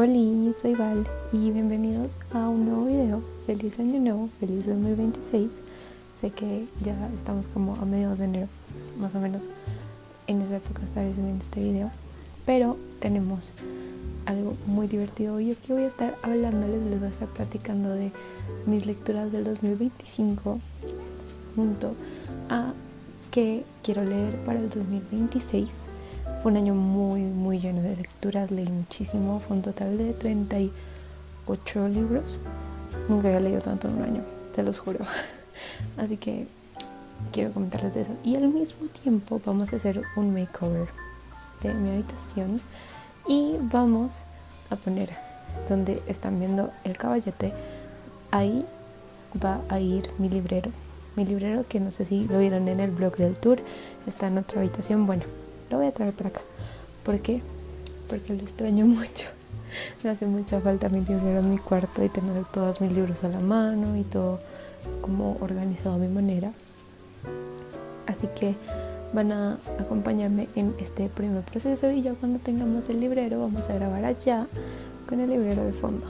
Hola, soy Val y bienvenidos a un nuevo video. Feliz año nuevo, feliz 2026. Sé que ya estamos como a mediados de enero, más o menos en esa época estaré subiendo este video, pero tenemos algo muy divertido y es que voy a estar hablándoles, les voy a estar platicando de mis lecturas del 2025 junto a qué quiero leer para el 2026. Fue un año muy lleno de lecturas, leí muchísimo, fue un total de 38 libros. Nunca había leído tanto en un año, te los juro. Así que quiero comentarles de eso. Y al mismo tiempo vamos a hacer un makeover de mi habitación y vamos a poner donde están viendo el caballete, ahí va a ir mi librero que no sé si lo vieron en el blog del tour, está en otra habitación. Bueno, lo voy a traer para acá. ¿Por qué? Porque lo extraño mucho. Me hace mucha falta mi librero en mi cuarto y tener todos mis libros a la mano y todo como organizado a mi manera. Así que van a acompañarme en este primer proceso y ya cuando tengamos el librero vamos a grabar allá con el librero de fondo.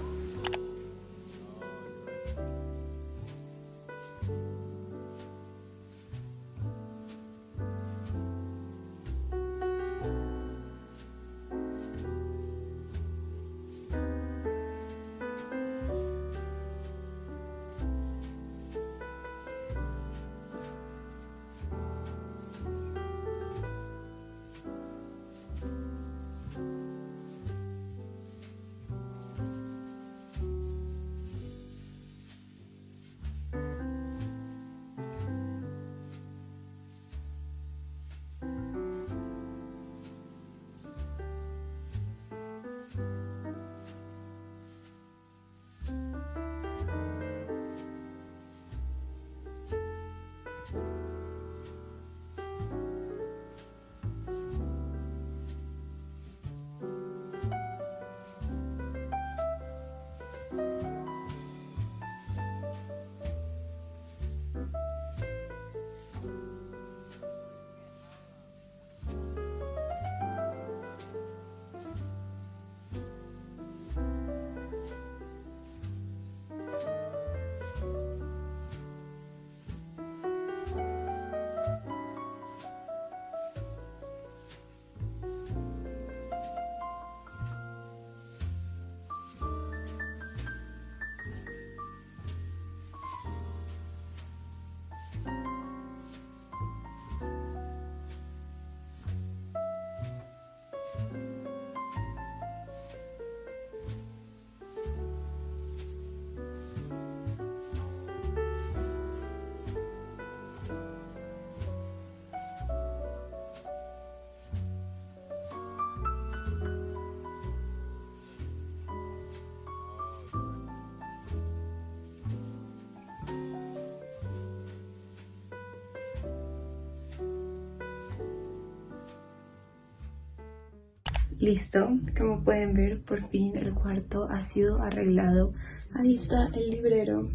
Listo, como pueden ver, por fin el cuarto ha sido arreglado. Ahí está el librero,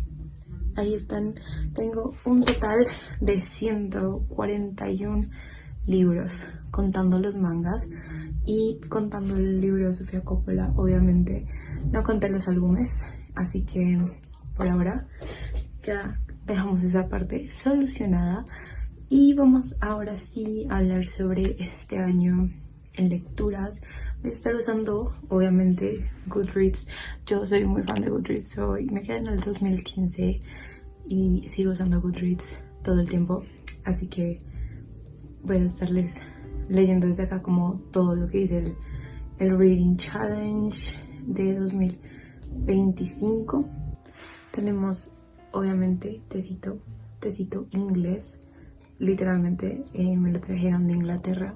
ahí están, tengo un total de 141 libros, contando los mangas y contando el libro de Sofía Coppola, obviamente. No conté los álbumes, así que por ahora ya dejamos esa parte solucionada. Y vamos ahora sí a hablar sobre este año en lecturas. Voy a estar usando obviamente Goodreads. Yo soy muy fan de Goodreads, me quedé en el 2015 y sigo usando Goodreads todo el tiempo, así que voy a estarles leyendo desde acá como todo lo que dice el Reading Challenge de 2025. Tenemos obviamente tecito inglés, literalmente me lo trajeron de Inglaterra,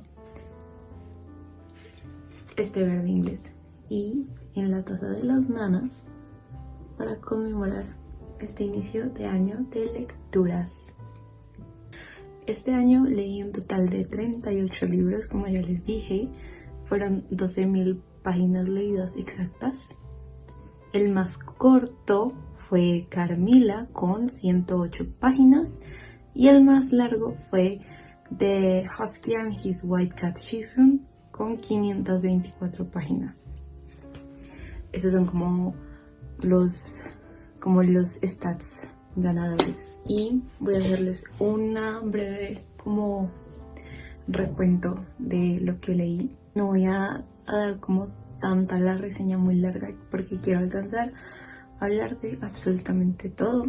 este verde inglés, y en la taza de las nanas para conmemorar este inicio de año de lecturas. Este año leí un total de 38 libros, como ya les dije, fueron 12.000 páginas leídas exactas. El más corto fue Carmila con 108 páginas y el más largo fue The Husky and His White Cat Shih Tzu con 524 páginas. Esos son como los stats ganadores. Y voy a hacerles una breve como recuento de lo que leí. No voy a dar como tanta la reseña muy larga porque quiero alcanzar a hablar de absolutamente todo.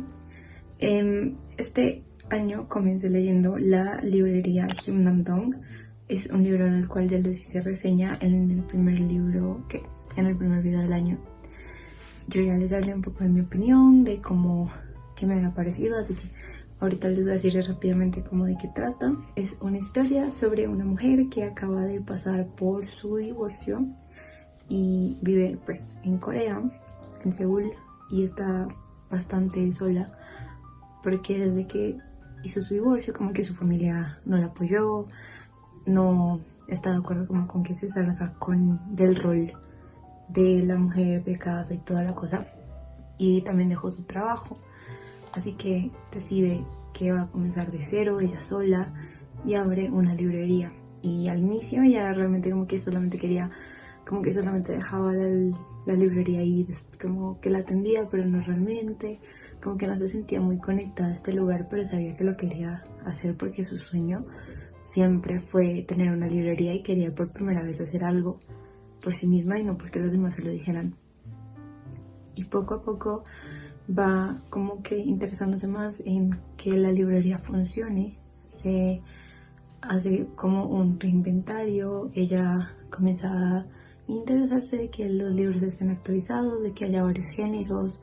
Este año comencé leyendo La librería Him Nam Dong. Es un libro del cual ya les hice reseña en el primer video del año. Yo ya les hablé un poco de mi opinión, de cómo que me había parecido, así que ahorita les voy a decir rápidamente cómo de qué trata. Es una historia sobre una mujer que acaba de pasar por su divorcio y vive pues en Corea, en Seúl, y está bastante sola porque desde que hizo su divorcio como que su familia no la apoyó, no está de acuerdo como con que se salga del rol de la mujer de casa y toda la cosa, y también dejó su trabajo, así que decide que va a comenzar de cero ella sola y abre una librería. Y al inicio ella realmente como que solamente dejaba la librería ahí, como que la atendía, pero no realmente, como que no se sentía muy conectada a este lugar, pero sabía que lo quería hacer porque su sueño siempre fue tener una librería y quería por primera vez hacer algo por sí misma y no porque los demás se lo dijeran. Y poco a poco va como que interesándose más en que la librería funcione. Se hace como un reinventario, ella comienza a interesarse de que los libros estén actualizados, de que haya varios géneros,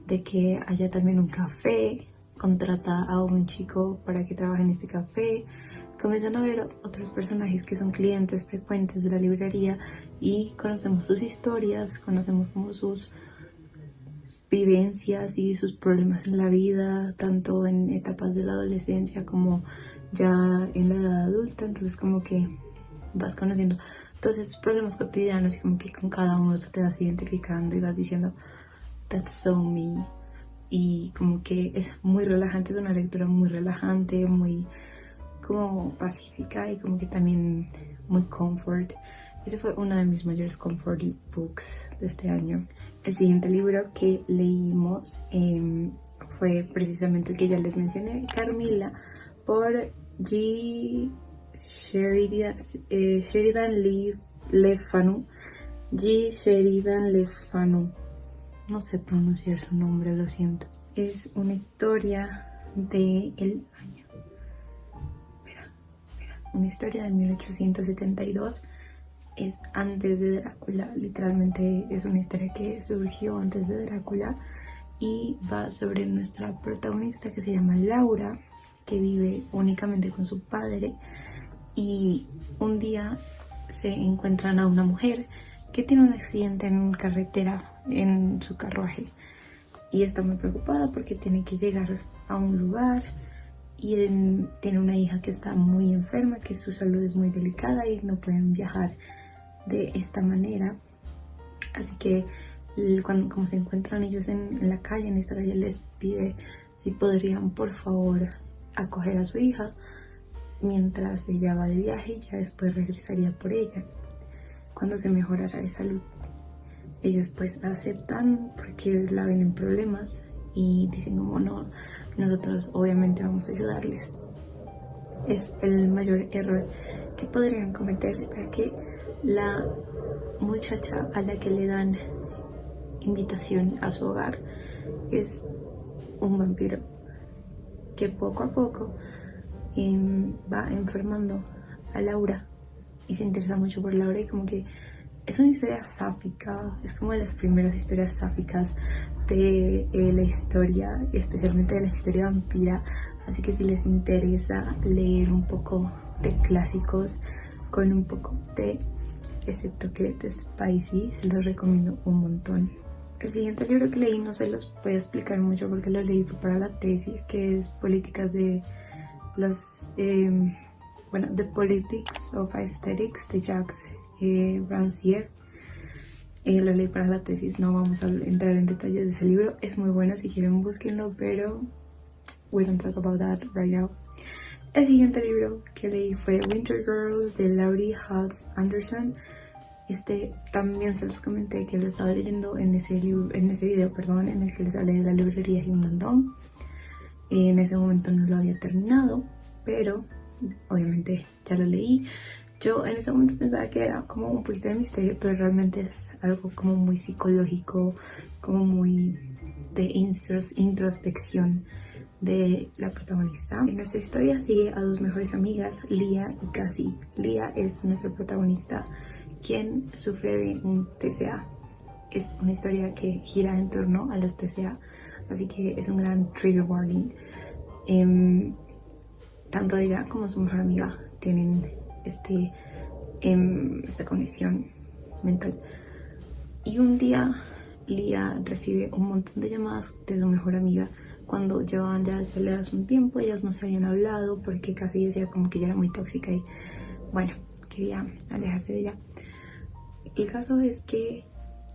de que haya también un café, contrata a un chico para que trabaje en este café. Comienzan a ver otros personajes que son clientes frecuentes de la librería y conocemos sus historias, conocemos como sus vivencias y sus problemas en la vida, tanto en etapas de la adolescencia como ya en la edad adulta. Entonces como que vas conociendo todos esos problemas cotidianos y como que con cada uno te vas identificando y vas diciendo that's so me. Y como que es muy relajante, es una lectura muy relajante, muy como pacífica y como que también muy comfort. Ese fue uno de mis mayores comfort books de este año. El siguiente libro que leímos fue precisamente el que ya les mencioné, Carmilla, por G. Sheridan Le Fanu. G. Sheridan Le Fanu. No sé pronunciar su nombre, lo siento. Es una historia de el año. Una historia de 1872. Es antes de Drácula. Literalmente es una historia que surgió antes de Drácula y va sobre nuestra protagonista que se llama Laura, que vive únicamente con su padre, y un día se encuentran a una mujer que tiene un accidente en carretera en su carruaje y está muy preocupada porque tiene que llegar a un lugar y tiene una hija que está muy enferma, que su salud es muy delicada y no pueden viajar de esta manera. Así que como se encuentran ellos en la calle, en esta calle, les pide si podrían por favor acoger a su hija mientras ella va de viaje y ya después regresaría por ella cuando se mejorara de salud. Ellos pues aceptan porque la ven en problemas y dicen como no, nosotros obviamente vamos a ayudarles. Es el mayor error que podrían cometer, ya que la muchacha a la que le dan invitación a su hogar es un vampiro que poco a poco va enfermando a Laura y se interesa mucho por Laura, y como que es una historia sáfica, es como de las primeras historias sáficas de la historia, y especialmente de la historia vampira. Así que si les interesa leer un poco de clásicos con un poco de ese toque de spicy, se los recomiendo un montón. El siguiente libro que leí no se los voy a explicar mucho porque lo leí para la tesis, que es Políticas de los The Politics of Aesthetics de Jacques Rancière. Lo leí para la tesis, no vamos a entrar en detalles de ese libro, es muy bueno, si quieren búsquenlo, pero we don't talk about that right now. El siguiente libro que leí fue Winter Girl de Laurie Halse Anderson. También se los comenté que lo estaba leyendo en ese video, perdón, en el que les hablé de la librería Gimandón. En ese momento no lo había terminado, pero obviamente ya lo leí. Yo en ese momento pensaba que era como un poquito de misterio, pero realmente es algo como muy psicológico, como muy de introspección de la protagonista. En nuestra historia sigue a dos mejores amigas, Lía y Cassie. Lía es nuestra protagonista, quien sufre de un TCA. Es una historia que gira en torno a los TCA, así que es un gran trigger warning. Tanto ella como su mejor amiga tienen esta condición mental. Y un día Lía recibe un montón de llamadas de su mejor amiga cuando llevaban ya peleadas un tiempo. Ellas no se habían hablado porque casi decía como que ella era muy tóxica y bueno, quería alejarse de ella. El caso es que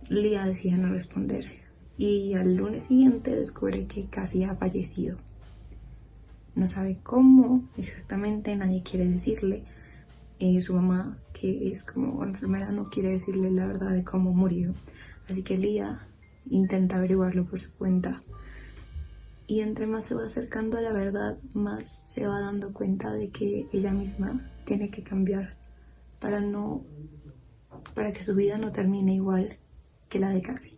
Lía decide no responder y al lunes siguiente descubre que casi ha fallecido. No sabe cómo exactamente, nadie quiere decirle. Su mamá, que es como una enfermera, no quiere decirle la verdad de cómo murió. Así que Lía intenta averiguarlo por su cuenta. Y entre más se va acercando a la verdad, más se va dando cuenta de que ella misma tiene que cambiar para que su vida no termine igual que la de Cassie.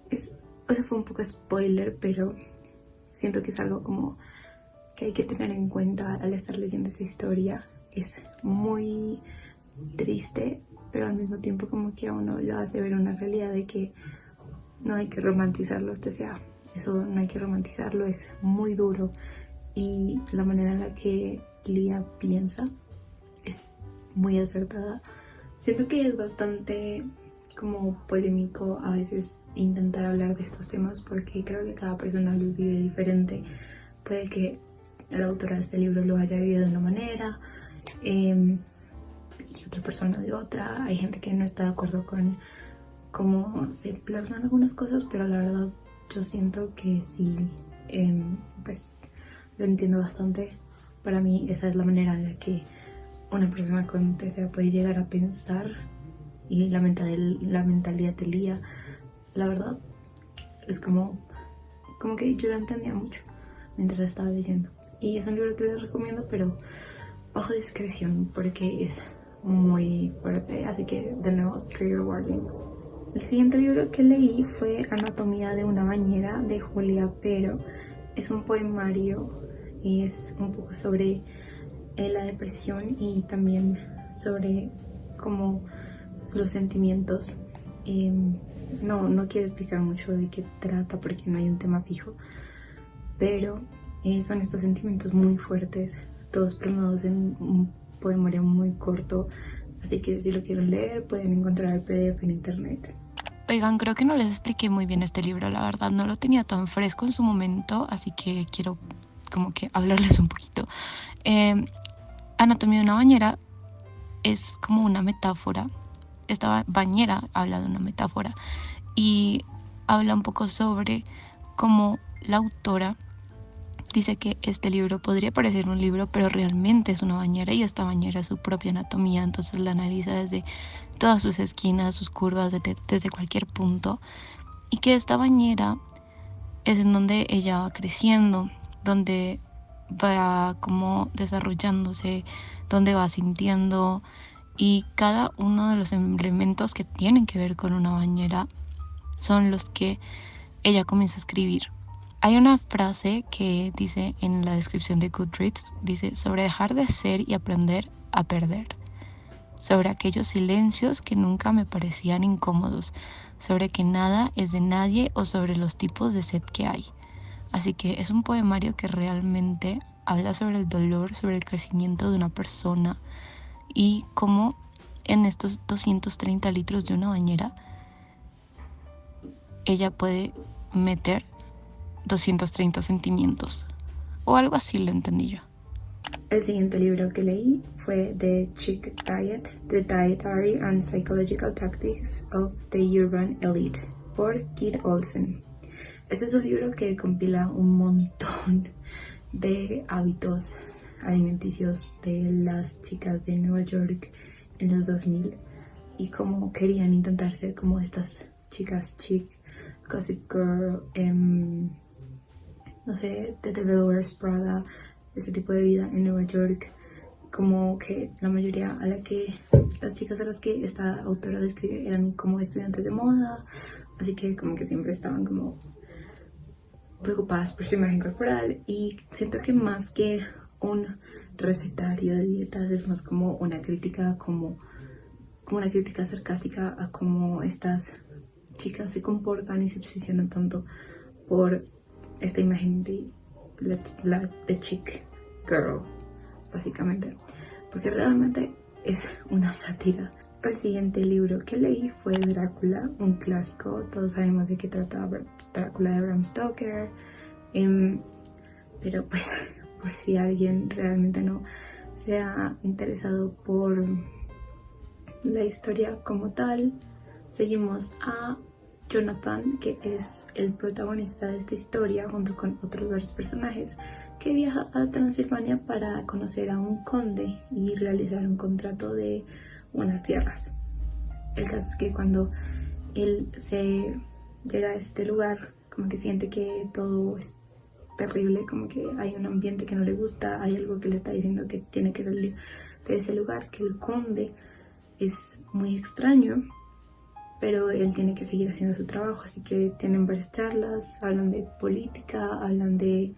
Eso fue un poco spoiler, pero siento que es algo como que hay que tener en cuenta al estar leyendo esa historia. Es muy triste, pero al mismo tiempo como que a uno lo hace ver una realidad de que no hay que romantizarlo. O sea, eso no hay que romantizarlo, es muy duro y la manera en la que Lía piensa es muy acertada. Siento que es bastante como polémico a veces intentar hablar de estos temas porque creo que cada persona lo vive diferente. Puede que la autora de este libro lo haya vivido de una manera y otra persona de otra. Hay gente que no está de acuerdo con cómo se plasman algunas cosas, pero la verdad yo siento que sí, pues lo entiendo bastante. Para mí esa es la manera en la que una persona con TCA puede llegar a pensar, y la mentalidad de Lía, la verdad, es como que yo la entendía mucho mientras la estaba leyendo. Y es un libro que les recomiendo, pero bajo discreción porque es muy fuerte, así que de nuevo, trigger warning. El siguiente libro que leí fue Anatomía de una bañera de Julia Pero. Es un poemario y es un poco sobre la depresión y también sobre cómo los sentimientos. No quiero explicar mucho de qué trata porque no hay un tema fijo, pero son estos sentimientos muy fuertes, todos plasmados en un poemario muy corto. Así que si lo quieren leer pueden encontrar el PDF en internet. Oigan, creo que no les expliqué muy bien este libro, la verdad no lo tenía tan fresco en su momento, así que quiero como que hablarles un poquito. Anatomía de una bañera es como una metáfora. Esta bañera habla de una metáfora y habla un poco sobre cómo la autora dice que este libro podría parecer un libro, pero realmente es una bañera y esta bañera es su propia anatomía, entonces la analiza desde todas sus esquinas, sus curvas, desde cualquier punto, y que esta bañera es en donde ella va creciendo, donde va como desarrollándose, donde va sintiendo, y cada uno de los elementos que tienen que ver con una bañera son los que ella comienza a escribir. Hay una frase que dice en la descripción de Goodreads, dice sobre dejar de ser y aprender a perder, sobre aquellos silencios que nunca me parecían incómodos, sobre que nada es de nadie o sobre los tipos de sed que hay. Así que es un poemario que realmente habla sobre el dolor, sobre el crecimiento de una persona y cómo en estos 230 litros de una bañera ella puede meter 230 sentimientos o algo así, lo entendí yo. El siguiente libro que leí fue The Chick Diet, The Dietary and Psychological Tactics of the Urban Elite por Kit Olsen. Este es un libro que compila un montón de hábitos alimenticios de las chicas de Nueva York en los 2000 y como querían intentar ser como estas chicas chic, Gossip Girl, no sé, The Devil Wears Prada, ese tipo de vida en Nueva York. Como que la mayoría las chicas a las que esta autora describe eran como estudiantes de moda, así que como que siempre estaban como preocupadas por su imagen corporal, y siento que más que un recetario de dietas es más como una crítica, como una crítica sarcástica a cómo estas chicas se comportan y se obsesionan tanto por esta imagen de la chic girl, básicamente, porque realmente es una sátira. El siguiente libro que leí fue Drácula, un clásico. Todos sabemos de qué trataba Drácula, de Bram Stoker, pero pues por si alguien realmente no se ha interesado por la historia como tal, seguimos a Jonathan, que es el protagonista de esta historia, junto con otros varios personajes, que viaja a Transilvania para conocer a un conde y realizar un contrato de unas tierras. El caso es que cuando él se llega a este lugar, como que siente que todo es terrible, como que hay un ambiente que no le gusta, hay algo que le está diciendo que tiene que salir de ese lugar, que el conde es muy extraño, pero él tiene que seguir haciendo su trabajo, así que tienen varias charlas, hablan de política, hablan de,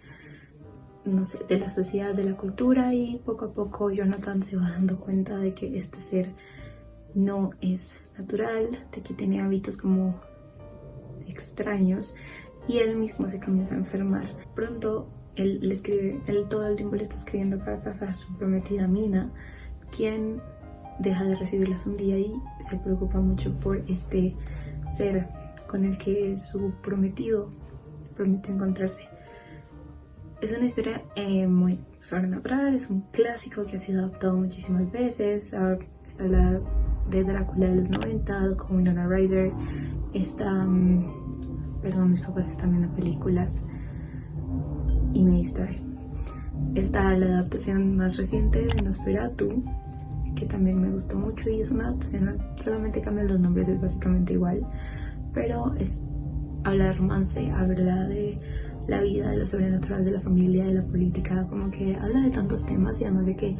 no sé, de la sociedad, de la cultura, y poco a poco Jonathan se va dando cuenta de que este ser no es natural, de que tiene hábitos como extraños, y él mismo se comienza a enfermar. Pronto él todo el tiempo le está escribiendo cartas a su prometida Mina, quien deja de recibirlas un día y se preocupa mucho por este ser con el que su prometido promete encontrarse. Es una historia muy sobrenatural, es un clásico que ha sido adaptado muchísimas veces. Está la de Drácula de los 90, con Winona Ryder. Está, perdón, mis papás están viendo películas y me distrae. Está la adaptación más reciente de Nosferatu, que también me gustó mucho, y es una adaptación, solamente cambian los nombres, es básicamente igual, pero habla de romance, habla de la vida, de lo sobrenatural, de la familia, de la política, como que habla de tantos temas, y además de que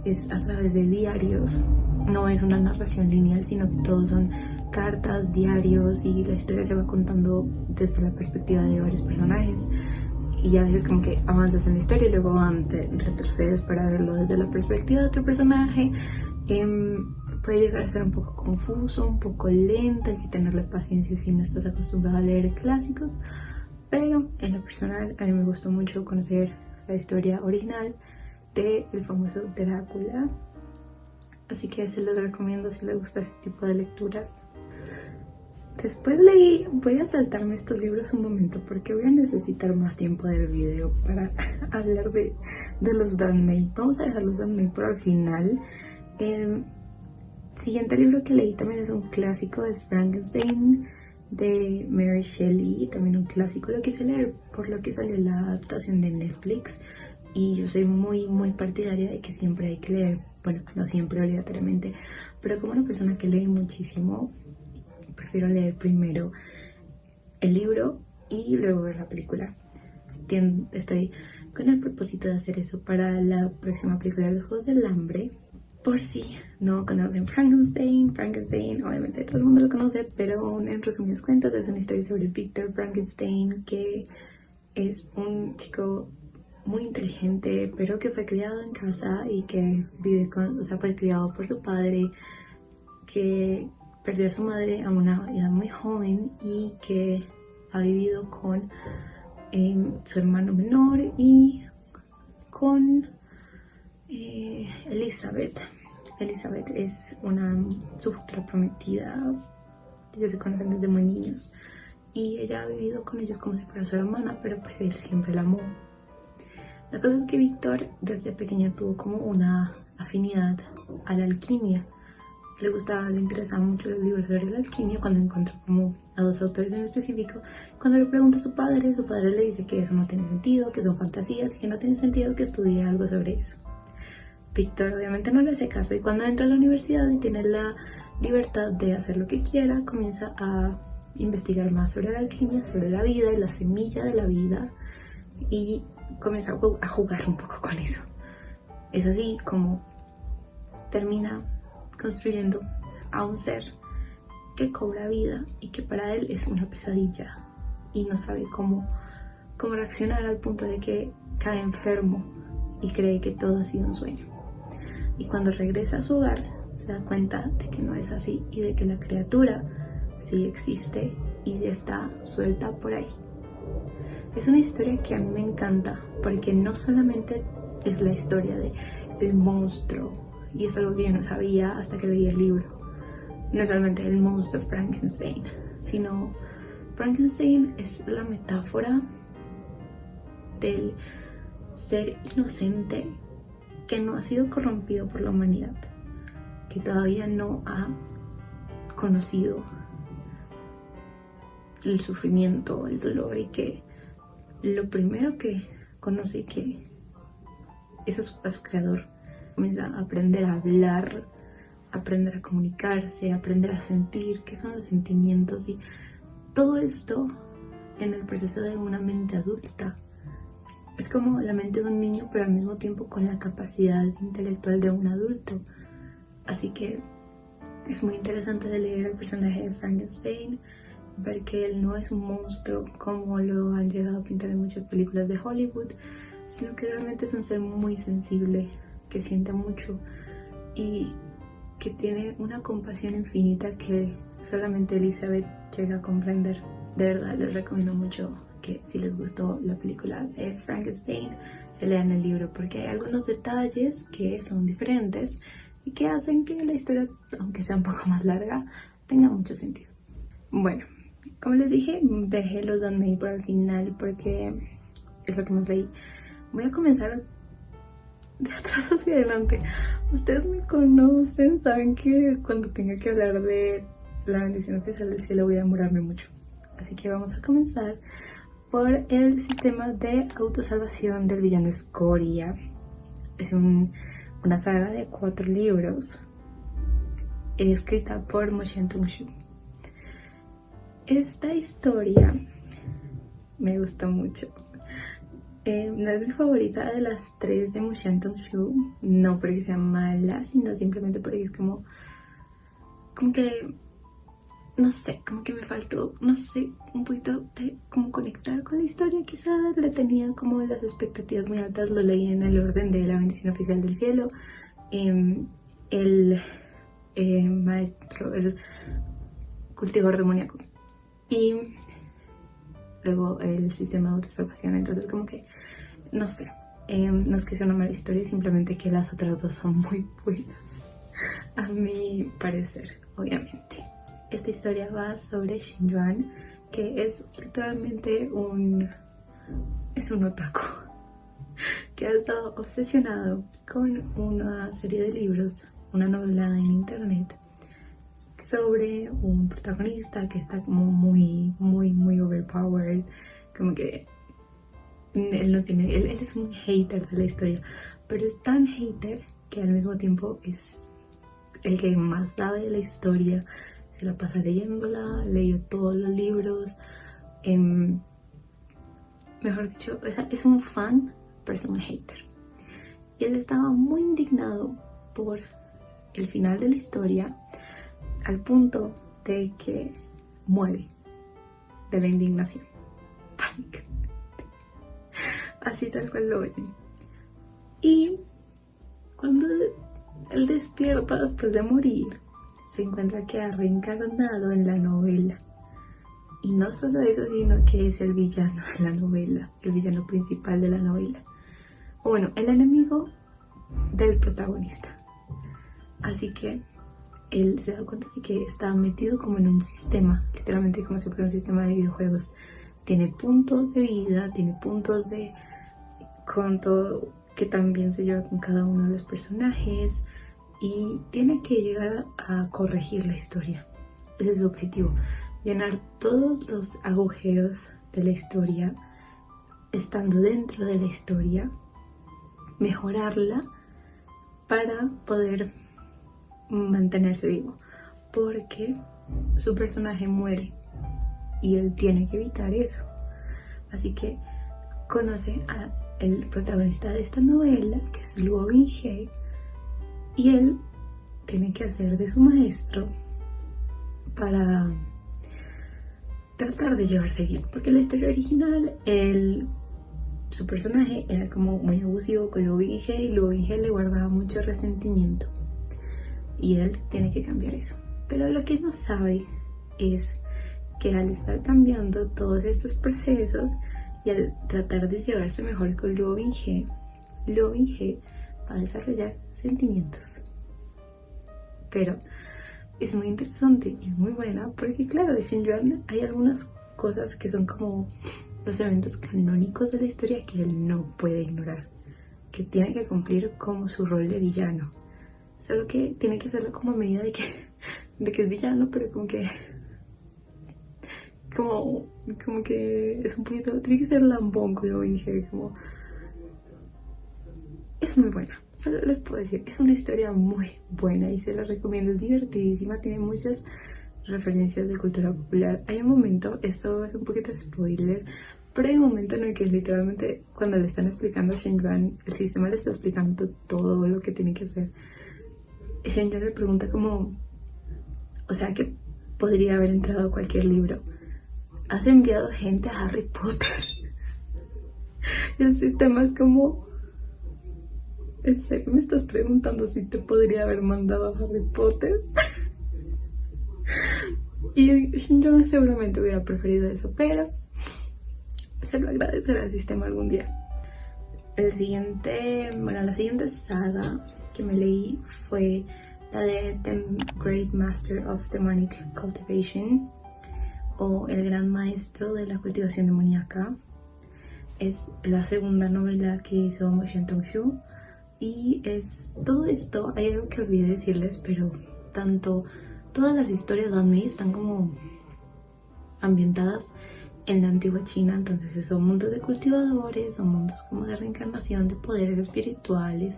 es a través de diarios, no es una narración lineal, sino que todos son cartas, diarios, y la historia se va contando desde la perspectiva de varios personajes, y a veces como que avanzas en la historia y luego retrocedes para verlo desde la perspectiva de otro personaje. Puede llegar a ser un poco confuso, un poco lento, hay que tenerle paciencia si no estás acostumbrado a leer clásicos, pero en lo personal a mí me gustó mucho conocer la historia original del famoso Drácula, así que se los recomiendo si les gusta este tipo de lecturas. Después voy a saltarme estos libros un momento porque voy a necesitar más tiempo del video para hablar de los Dame. Vamos a dejar los Dame por al final. El siguiente libro que leí también es un clásico, es Frankenstein de Mary Shelley, también un clásico. Lo quise leer por lo que salió la adaptación de Netflix, y yo soy muy partidaria de que siempre hay que leer, bueno, no siempre obligatoriamente, pero como una persona que lee muchísimo, prefiero leer primero el libro y luego ver la película. Estoy con el propósito de hacer eso para la próxima película de los Juegos del Hambre. Por si no conocen Frankenstein, obviamente todo el mundo lo conoce, pero en resumidas cuentas es una historia sobre Victor Frankenstein, que es un chico muy inteligente, pero que fue criado en casa y que fue criado por su padre, que perdió a su madre a una edad muy joven y que ha vivido con su hermano menor y con Elizabeth. Elizabeth es su futura prometida. Ellos se conocen desde muy niños y ella ha vivido con ellos como si fuera su hermana, pero pues él siempre la amó. La cosa es que Víctor desde pequeño tuvo como una afinidad a la alquimia. Le interesaban mucho los libros sobre la alquimia. Cuando encontró como a dos autores en específico, cuando le pregunta a su padre le dice que eso no tiene sentido, que son fantasías y que no tiene sentido que estudie algo sobre eso. Víctor obviamente no le hace caso, y cuando entra a la universidad y tiene la libertad de hacer lo que quiera, comienza a investigar más sobre la alquimia, sobre la vida y la semilla de la vida, y comienza a jugar un poco con eso. Es así como termina construyendo a un ser que cobra vida y que para él es una pesadilla y no sabe cómo reaccionar, al punto de que cae enfermo y cree que todo ha sido un sueño. Y cuando regresa a su hogar se da cuenta de que no es así y de que la criatura sí existe y está suelta por ahí. Es una historia que a mí me encanta porque no solamente es la historia de el monstruo, y es algo que yo no sabía hasta que leí el libro. No solamente el monstruo Frankenstein, sino Frankenstein es la metáfora del ser inocente que no ha sido corrompido por la humanidad, que todavía no ha conocido el sufrimiento, el dolor, y que lo primero que conoce que es a su creador. Comienza a aprender a hablar, aprender a comunicarse, aprender a sentir qué son los sentimientos, y todo esto en el proceso de una mente adulta. Es como la mente de un niño, pero al mismo tiempo con la capacidad intelectual de un adulto. Así que es muy interesante de leer el personaje de Frankenstein, ver que él no es un monstruo como lo han llegado a pintar en muchas películas de Hollywood, sino que realmente es un ser muy sensible, que siente mucho y que tiene una compasión infinita que solamente Elizabeth llega a comprender. De verdad les recomiendo mucho que, si les gustó la película de Frankenstein, se lean el libro, porque hay algunos detalles que son diferentes y que hacen que la historia, aunque sea un poco más larga, tenga mucho sentido. Bueno, como les dije, dejé los Handmaid por el final porque es lo que más leí. Voy a comenzar de atrás hacia adelante. Ustedes me conocen, saben que cuando tenga que hablar de la bendición oficial del cielo voy a demorarme mucho. Así que vamos a comenzar por el sistema de autosalvación del villano Escoria. Es una saga de 4 libros escrita por Moshen Tumshu. Esta historia me gustó mucho. No es mi favorita de las 3 de Moshen Tumshu, no porque sea mala, sino simplemente porque es como que, no sé, como que me faltó, no sé, un poquito de como conectar con la historia. Quizás le tenía como las expectativas muy altas. Lo leí en el orden de la bendición oficial del cielo, el maestro, el cultivador demoníaco, y luego el sistema de autosalvación. Entonces como que, no sé, no es que sea una mala historia, simplemente que las otras 2 son muy buenas, a mi parecer, obviamente. Esta historia va sobre Shin-Yuan, que es literalmente un otaku que ha estado obsesionado con una serie de libros, una novela en internet, sobre un protagonista que está como muy overpowered, como que él es un hater de la historia, pero es tan hater que al mismo tiempo es el que más sabe de la historia. Se la pasa leyéndola, leyó todos los libros, mejor dicho, es un fan, pero es un hater. Y él estaba muy indignado por el final de la historia, al punto de que muere de la indignación, básicamente. Así tal cual lo oyen. Y cuando él despierta después de morir, se encuentra que ha reencarnado en la novela. Y no solo eso, sino que es el villano de la novela, el villano principal de la novela. O bueno, el enemigo del protagonista. Así que él se da cuenta de que está metido como en un sistema, literalmente como si fuera un sistema de videojuegos. Tiene puntos de vida, tiene puntos de conto que también se lleva con cada uno de los personajes, y tiene que llegar a corregir la historia. Ese es su objetivo, llenar todos los agujeros de la historia, estando dentro de la historia, mejorarla para poder mantenerse vivo. porque su personaje muere y él tiene que evitar eso. Así que conoce a el protagonista de esta novela, que es Luo Bin-hye, y él tiene que hacer de su maestro para tratar de llevarse bien, porque en la historia original su personaje era como muy abusivo con Luo Bin-hye y Luo Bin-hye le guardaba mucho resentimiento y él tiene que cambiar eso. Pero lo que no sabe es que al estar cambiando todos estos procesos y al tratar de llevarse mejor con Luo Bin-hye va a desarrollar sentimientos. Pero es muy interesante y es muy buena porque, claro, de Shen Yuan hay algunas cosas que son como los eventos canónicos de la historia que él no puede ignorar, que tiene que cumplir como su rol de villano, solo que tiene que hacerlo como a medida de que es villano, pero como que es un poquito, tiene que ser lambón, como dije, como es muy buena. Solo les puedo decir, es una historia muy buena y se la recomiendo, es divertidísima, tiene muchas referencias de cultura popular. Hay un momento, esto es un poquito de spoiler, pero hay un momento en el que literalmente cuando le están explicando a Shen Yuan, el sistema le está explicando todo lo que tiene que hacer. Shen Yuan le pregunta como, o sea, que podría haber entrado a cualquier libro. ¿Has enviado gente a Harry Potter? El sistema es como, ¿en serio me estás preguntando si te podría haber mandado a Harry Potter? Y yo seguramente hubiera preferido eso, pero se lo agradecerá al sistema algún día. La siguiente saga que me leí fue la de The Great Master of Demonic Cultivation, o El Gran Maestro de la Cultivación Demoníaca. Es la segunda novela que hizo Mo Xiantong-xu. Y es todo esto, hay algo que olvidé decirles, pero todas las historias de anime están como ambientadas en la antigua China, entonces son mundos de cultivadores, son mundos como de reencarnación, de poderes espirituales,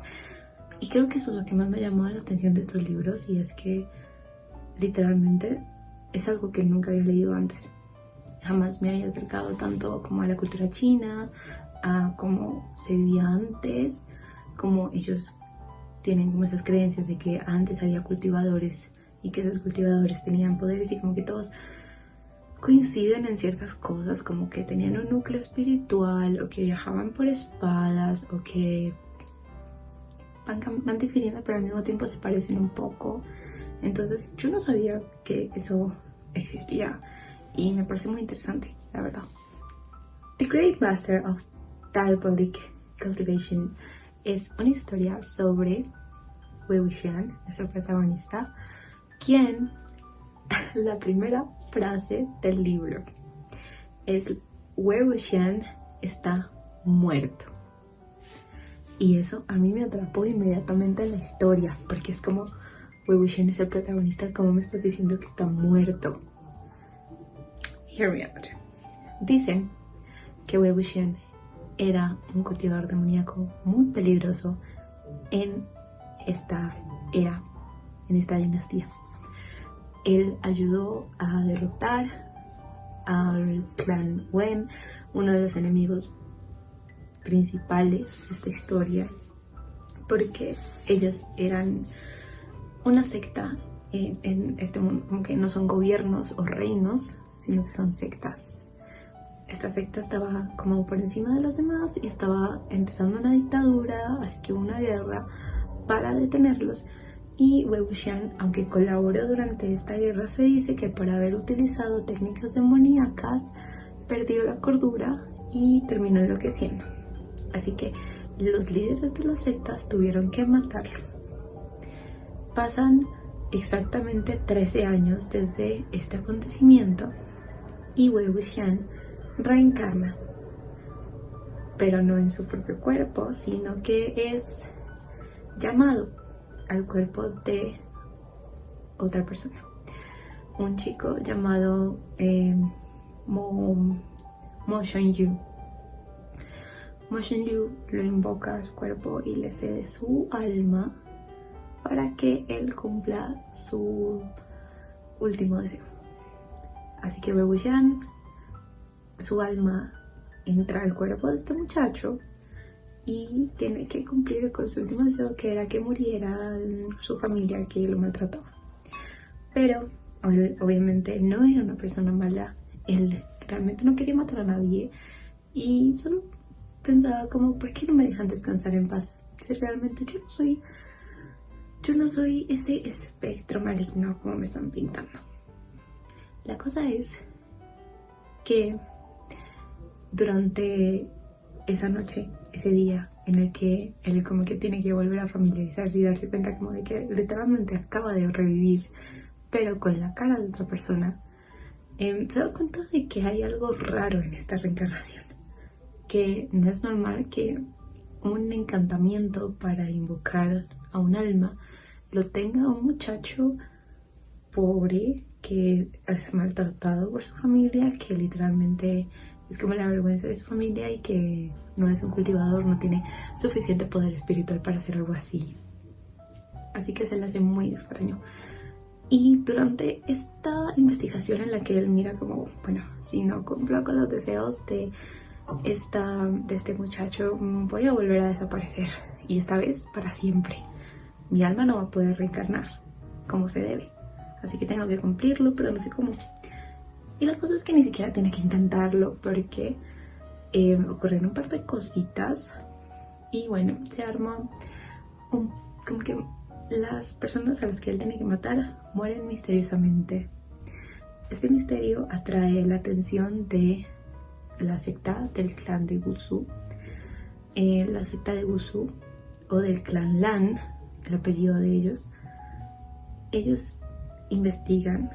y creo que eso es lo que más me llamó la atención de estos libros, y es que literalmente es algo que nunca había leído antes. Jamás me había acercado tanto como a la cultura china, a cómo se vivía antes, como ellos tienen como esas creencias de que antes había cultivadores y que esos cultivadores tenían poderes y como que todos coinciden en ciertas cosas, como que tenían un núcleo espiritual o que viajaban por espadas o que van difiriendo pero al mismo tiempo se parecen un poco. Entonces yo no sabía que eso existía y me parece muy interesante, la verdad. The Great Master of Diabolic Cultivation es una historia sobre Wei Wuxian, nuestro protagonista, quien la primera frase del libro es Wei Wuxian está muerto. Y eso a mí me atrapó inmediatamente en la historia, porque es como, Wei Wuxian es el protagonista, ¿cómo me estás diciendo que está muerto? Hear me out. Dicen que Wei Wuxian era un cultivador demoníaco muy peligroso en esta era, en esta dinastía. Él ayudó a derrotar al clan Wen, uno de los enemigos principales de esta historia, porque ellos eran una secta en este mundo, como que no son gobiernos o reinos, sino que son sectas. Esta secta estaba como por encima de las demás y estaba empezando una dictadura, así que hubo una guerra para detenerlos. Y Wei Wuxian, aunque colaboró durante esta guerra, se dice que por haber utilizado técnicas demoníacas perdió la cordura y terminó enloqueciendo. Así que los líderes de las sectas tuvieron que matarlo. Pasan exactamente 13 años desde este acontecimiento y Wei Wuxian reencarna, pero no en su propio cuerpo, sino que es llamado al cuerpo de otra persona, un chico llamado Mo Shunyu. Mo Shunyu lo invoca a su cuerpo y le cede su alma para que él cumpla su último deseo. Así que Wei Wuxian, su alma entra al cuerpo de este muchacho y tiene que cumplir con su último deseo, que era que muriera su familia que lo maltrataba. Pero él obviamente no era una persona mala, él realmente no quería matar a nadie y solo pensaba como, ¿por qué no me dejan descansar en paz? Si realmente yo no soy ese espectro maligno como me están pintando. La cosa es que durante esa noche, ese día en el que él como que tiene que volver a familiarizarse y darse cuenta como de que literalmente acaba de revivir, pero con la cara de otra persona, se da cuenta de que hay algo raro en esta reencarnación, que no es normal que un encantamiento para invocar a un alma lo tenga un muchacho pobre que es maltratado por su familia, que literalmente es como la vergüenza de su familia y que no es un cultivador, no tiene suficiente poder espiritual para hacer algo así. Así que se le hace muy extraño. Y durante esta investigación en la que él mira como, bueno, si no cumplo con los deseos de este muchacho, voy a volver a desaparecer. Y esta vez para siempre. Mi alma no va a poder reencarnar como se debe. Así que tengo que cumplirlo, pero no sé cómo. Y la cosa es que ni siquiera tiene que intentarlo porque ocurren un par de cositas. Y bueno, se arma como que las personas a las que él tiene que matar mueren misteriosamente. Este misterio atrae la atención de la secta del clan de Gusu. La secta de Gusu, o del clan Lan, el apellido de ellos. Ellos investigan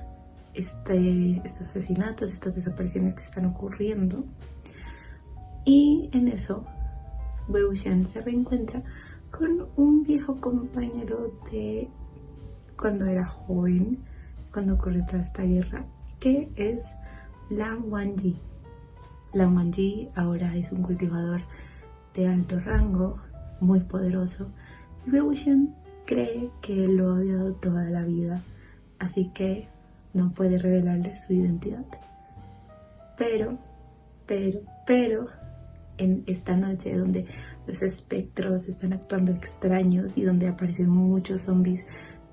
estos asesinatos, estas desapariciones que están ocurriendo. Y en eso, Wei Wuxian se reencuentra con un viejo compañero de cuando era joven, cuando ocurrió toda esta guerra, que es Lan Wangji. Lan Wangji ahora es un cultivador de alto rango, muy poderoso, y Wei Wuxian cree que lo ha odiado toda la vida, así que no puede revelarle su identidad. Pero, en esta noche donde los espectros están actuando extraños y donde aparecen muchos zombies,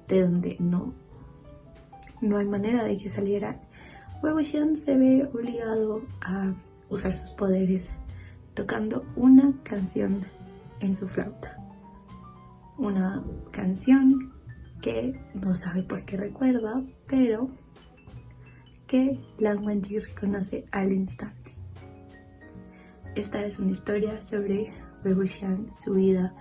de donde no hay manera de que salieran, Wei Wuxian se ve obligado a usar sus poderes tocando una canción en su flauta. Una canción que no sabe por qué recuerda, pero que Lan Wangji reconoce al instante. Esta es una historia sobre Wei Wuxian, su vida,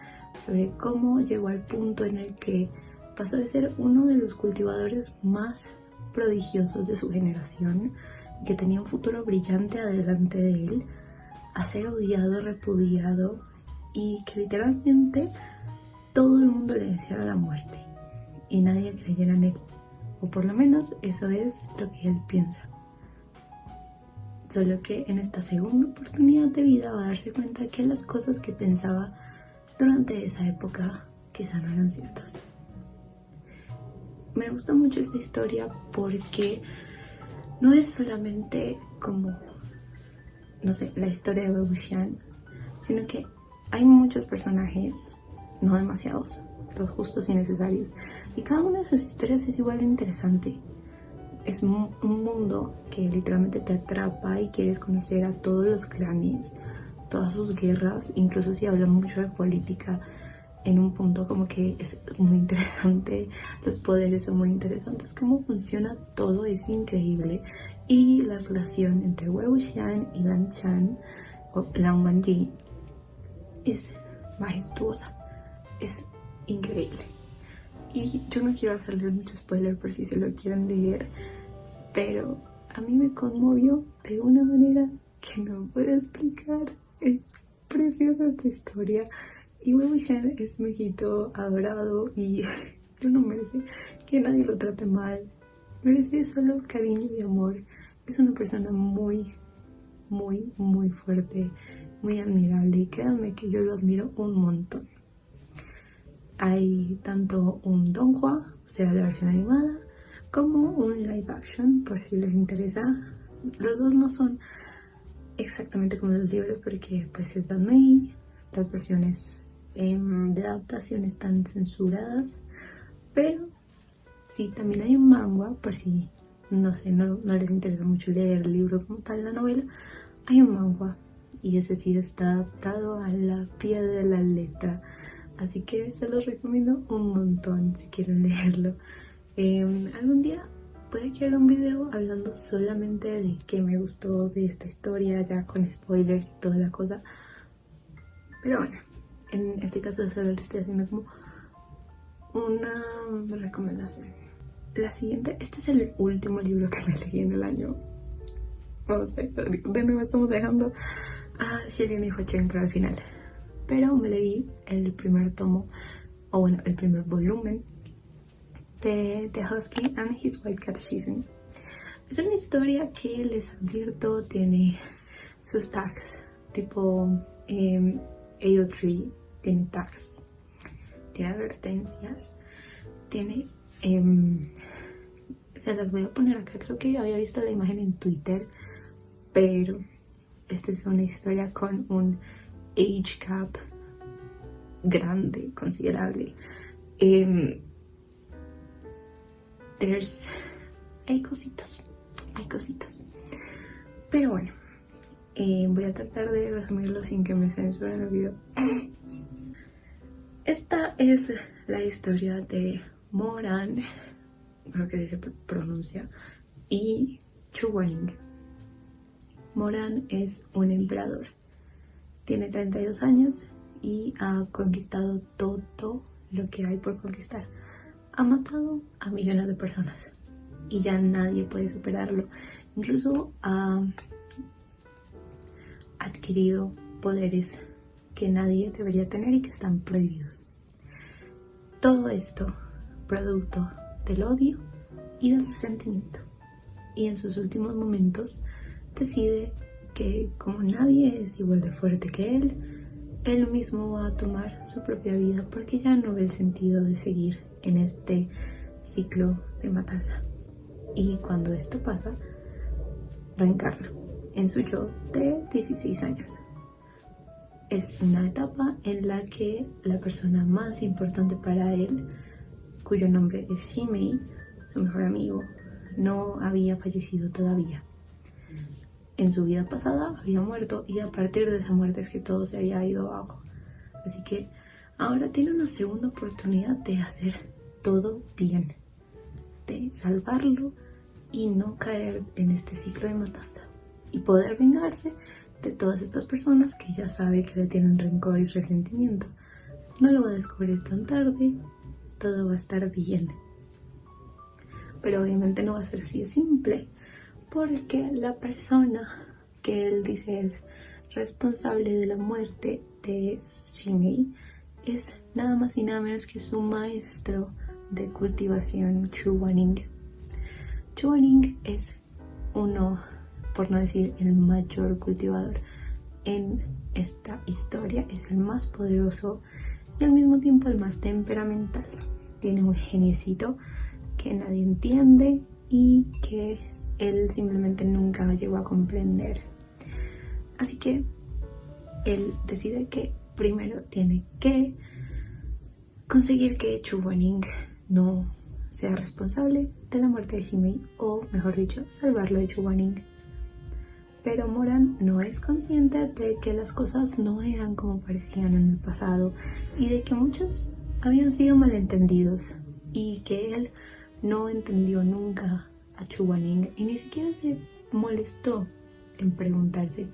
sobre cómo llegó al punto en el que pasó de ser uno de los cultivadores más prodigiosos de su generación, que tenía un futuro brillante adelante de él, a ser odiado, repudiado y que literalmente todo el mundo le deseara la muerte y nadie creyera en él, o por lo menos eso es lo que él piensa. Solo que en esta segunda oportunidad de vida va a darse cuenta que las cosas que pensaba durante esa época quizá no eran ciertas. Me gusta mucho esta historia porque no es solamente como, no sé, la historia de Wei Wuxian, sino que hay muchos personajes, no demasiados, los justos y necesarios, y cada una de sus historias es igual de interesante. Es un mundo que literalmente te atrapa y quieres conocer a todos los clanes, todas sus guerras, incluso si hablan mucho de política, en un punto como que es muy interesante, los poderes son muy interesantes, cómo funciona todo es increíble, y la relación entre Wei Wuxian y Lan Chan o Lan Wangji es majestuosa, es increíble. Y yo no quiero hacerles mucho spoiler por si se lo quieren leer, pero a mí me conmovió de una manera que no puedo explicar. Es preciosa esta historia. Y Wei Wuxian es mi hijito adorado y él no merece que nadie lo trate mal. Merece solo cariño y amor. Es una persona muy, muy, muy fuerte, muy admirable. Y créanme que yo lo admiro un montón. Hay tanto un Donghua, o sea, la versión animada, como un live action, por si les interesa. Los dos no son exactamente como los libros porque pues es May, las versiones de adaptación están censuradas, pero sí, también hay un manga, por si no sé, no les interesa mucho leer el libro como tal, la novela, hay un manga y ese sí está adaptado a la pie de la letra, así que se los recomiendo un montón si quieren leerlo. Algún día puede que haga un video hablando solamente de qué me gustó de esta historia, ya con spoilers y toda la cosa, pero bueno, en este caso solo le estoy haciendo como una recomendación. La siguiente, este es el último libro que me leí en el año. Vamos a ver, de nuevo estamos dejando a Shireen y Ho-Chang para el final. Pero me leí el primer tomo, o bueno, el primer volumen de The Husky and His White Cat Season. Es una historia que, les advierto, tiene sus tags, tipo AO3 tiene tags, tiene advertencias, tiene... se las voy a poner acá, creo que había visto la imagen en Twitter, pero esta es una historia con un age cap grande, considerable. Hay cositas, pero bueno, voy a tratar de resumirlo sin que me censuren el video. Esta es la historia de Moran, creo que se pronuncia, y Chuwaning. Moran es un emperador, tiene 32 años y ha conquistado todo lo que hay por conquistar. Ha matado a millones de personas y ya nadie puede superarlo. Incluso ha adquirido poderes que nadie debería tener y que están prohibidos. Todo esto producto del odio y del resentimiento. Y en sus últimos momentos decide que, como nadie es igual de fuerte que él mismo va a tomar su propia vida porque ya no ve el sentido de seguir en este ciclo de matanza. Y cuando esto pasa, reencarna en su yo de 16 años. Es una etapa en la que la persona más importante para él, cuyo nombre es Shimei, su mejor amigo, no había fallecido todavía. En su vida pasada había muerto y a partir de esa muerte es que todo se había ido abajo. Así que ahora tiene una segunda oportunidad de hacer todo bien, de salvarlo y no caer en este ciclo de matanza y poder vengarse de todas estas personas que ya sabe que le tienen rencor y resentimiento. No lo va a descubrir tan tarde, todo va a estar bien. Pero obviamente no va a ser así de simple, porque la persona que él dice es responsable de la muerte de Shimei es nada más y nada menos que su maestro de cultivación, Chuwaning. Chuwaning es uno, por no decir el mayor cultivador en esta historia, es el más poderoso y al mismo tiempo el más temperamental. Tiene un geniecito que nadie entiende y que él simplemente nunca llegó a comprender. Así que él decide que primero tiene que conseguir que Chuwaning no sea responsable de la muerte de Shimei, o mejor dicho, salvarlo de Chuwaning. Pero Moran no es consciente de que las cosas no eran como parecían en el pasado y de que muchos habían sido malentendidos y que él no entendió nunca a Chuwaning y ni siquiera se molestó en preguntarse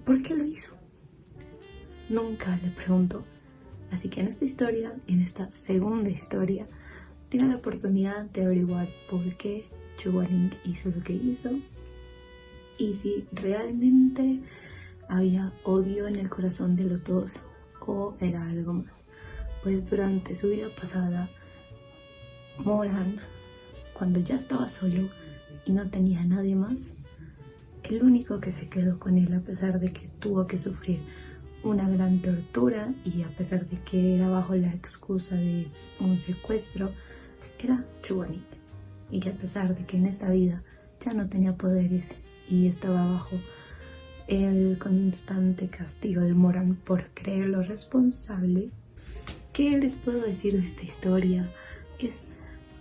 ¿por qué lo hizo? Nunca le preguntó. Así que en esta historia, en esta segunda historia, tiene la oportunidad de averiguar por qué Chuwaning hizo lo que hizo y si realmente había odio en el corazón de los dos o era algo más. Pues durante su vida pasada, Moran, cuando ya estaba solo y no tenía a nadie más, el único que se quedó con él, a pesar de que tuvo que sufrir una gran tortura y a pesar de que era bajo la excusa de un secuestro, era Chuanin, y que a pesar de que en esta vida ya no tenía poderes y estaba bajo el constante castigo de Moran por creerlo responsable, ¿qué les puedo decir de esta historia?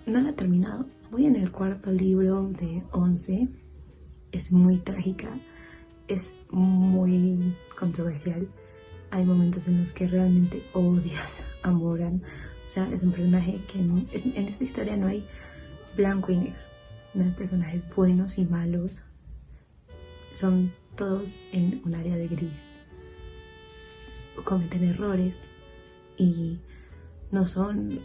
No la he terminado, voy en el 4.º libro de 11, es muy trágica, es muy controversial, hay momentos en los que realmente odias a Moran, o sea, es un personaje que en esta historia no hay blanco y negro, no hay personajes buenos y malos, son todos en un área de gris, cometen errores y no son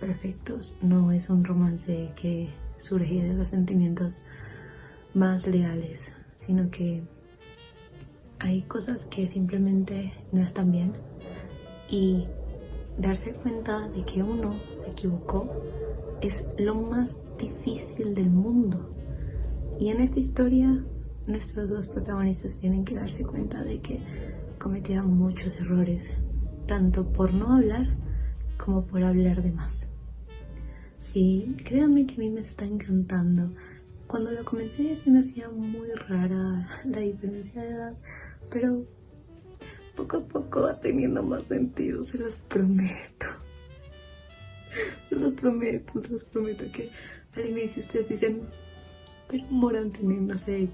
perfectos, no es un romance que surge de los sentimientos más leales, sino que hay cosas que simplemente no están bien y darse cuenta de que uno se equivocó es lo más difícil del mundo. Y en esta historia nuestros dos protagonistas tienen que darse cuenta de que cometieron muchos errores, tanto por no hablar como por hablar de más. Y créanme que a mí me está encantando. Cuando lo comencé se me hacía muy rara la diferencia de edad, pero poco a poco va teniendo más sentido, se los prometo. Se los prometo que al inicio ustedes dicen, pero Moran tiene, no sé,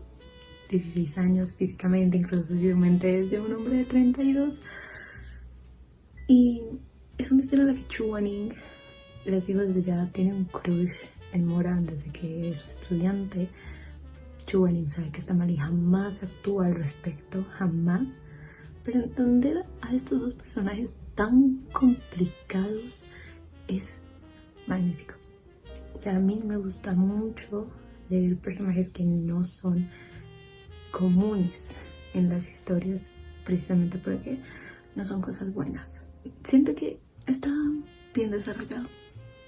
16 años físicamente, incluso físicamente es de un hombre de 32. Y es una historia en la que Chuanin, les digo desde ya, tiene un crush en Moran desde que es su estudiante. Chuanin sabe que está mal y jamás actúa al respecto, jamás. Pero entender a estos dos personajes tan complicados es magnífico. O sea, a mí me gusta mucho leer personajes que no son comunes en las historias, precisamente porque no son cosas buenas. Siento que está bien desarrollado,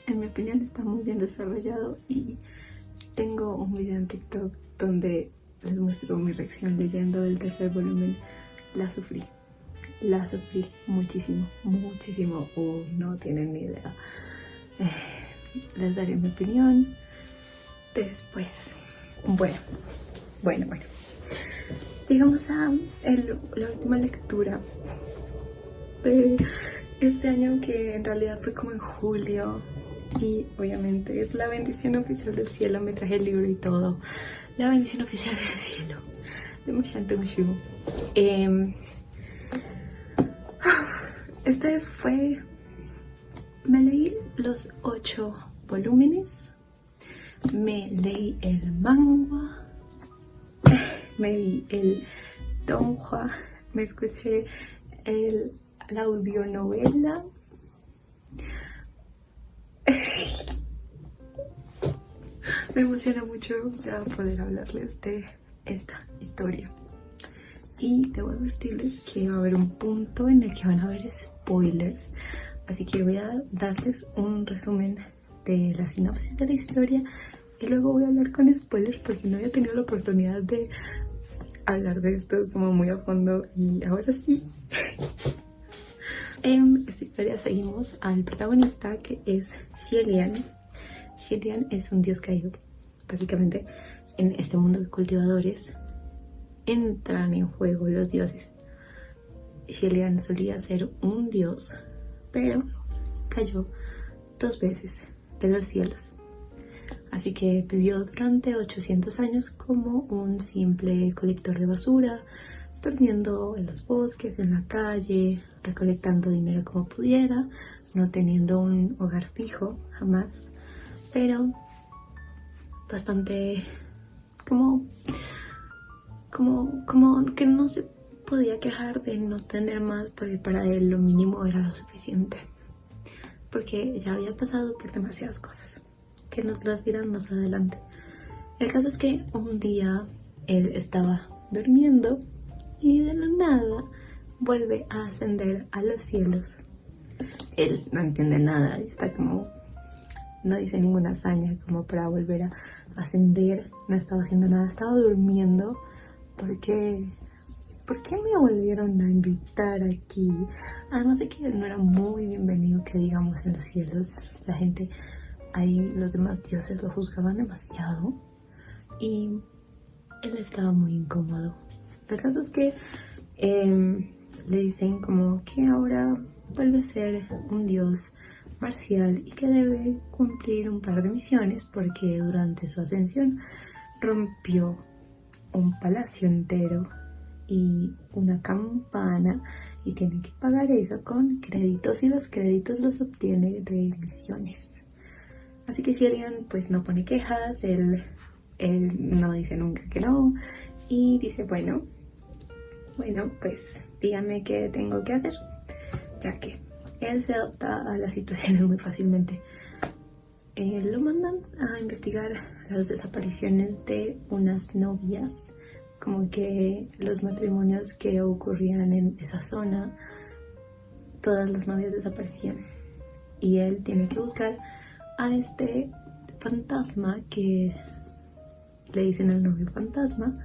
en mi opinión está muy bien desarrollado, y tengo un video en TikTok donde les muestro mi reacción leyendo el 3.er volumen. La sufrí muchísimo, no tienen ni idea. Les daré mi opinión después. Bueno, llegamos a la última lectura de este año, que en realidad fue como en julio, y obviamente es La bendición oficial del cielo. Me traje el libro y todo. La bendición oficial del cielo de Mu Shu. Me leí los 8 volúmenes, me leí el manga, me vi el donghua, me escuché la audionovela. Me emociona mucho ya poder hablarles de esta historia. Y debo advertirles que va a haber un punto en el que van a haber spoilers. Así que voy a darles un resumen de la sinopsis de la historia y luego voy a hablar con spoilers, porque no había tenido la oportunidad de hablar de esto como muy a fondo, y ahora sí. En esta historia seguimos al protagonista, que es Xie Lian. Xie Lian es un dios caído. Básicamente, en este mundo de cultivadores entran en juego los dioses. Xie Lian solía ser un dios, pero cayó 2 veces de los cielos. Así que vivió durante 800 años como un simple colector de basura, durmiendo en los bosques, en la calle, recolectando dinero como pudiera, no teniendo un hogar fijo jamás, pero bastante como que no se podía quejar de no tener más, porque para él lo mínimo era lo suficiente, porque ya había pasado por demasiadas cosas que nos las dirán más adelante. El caso es que un día él estaba durmiendo y de la nada vuelve a ascender a los cielos. Él no entiende nada, está como, no dice ninguna hazaña como para volver a ascender, no estaba haciendo nada, estaba durmiendo. ¿Por qué me volvieron a invitar aquí? Además de que él no era muy bienvenido, que digamos, en los cielos. La gente ahí los demás dioses lo juzgaban demasiado y él estaba muy incómodo. El caso es que le dicen como que ahora vuelve a ser un dios marcial y que debe cumplir un par de misiones porque durante su ascensión rompió un palacio entero y una campana y tiene que pagar eso con créditos y los créditos los obtiene de misiones. Así que Shelian pues no pone quejas, él no dice nunca que no y dice bueno pues díganme qué tengo que hacer, ya que él se adapta a las situaciones muy fácilmente. Lo mandan a investigar las desapariciones de unas novias, como que los matrimonios que ocurrían en esa zona, todas las novias desaparecían y él tiene que buscar a este fantasma que le dicen el novio fantasma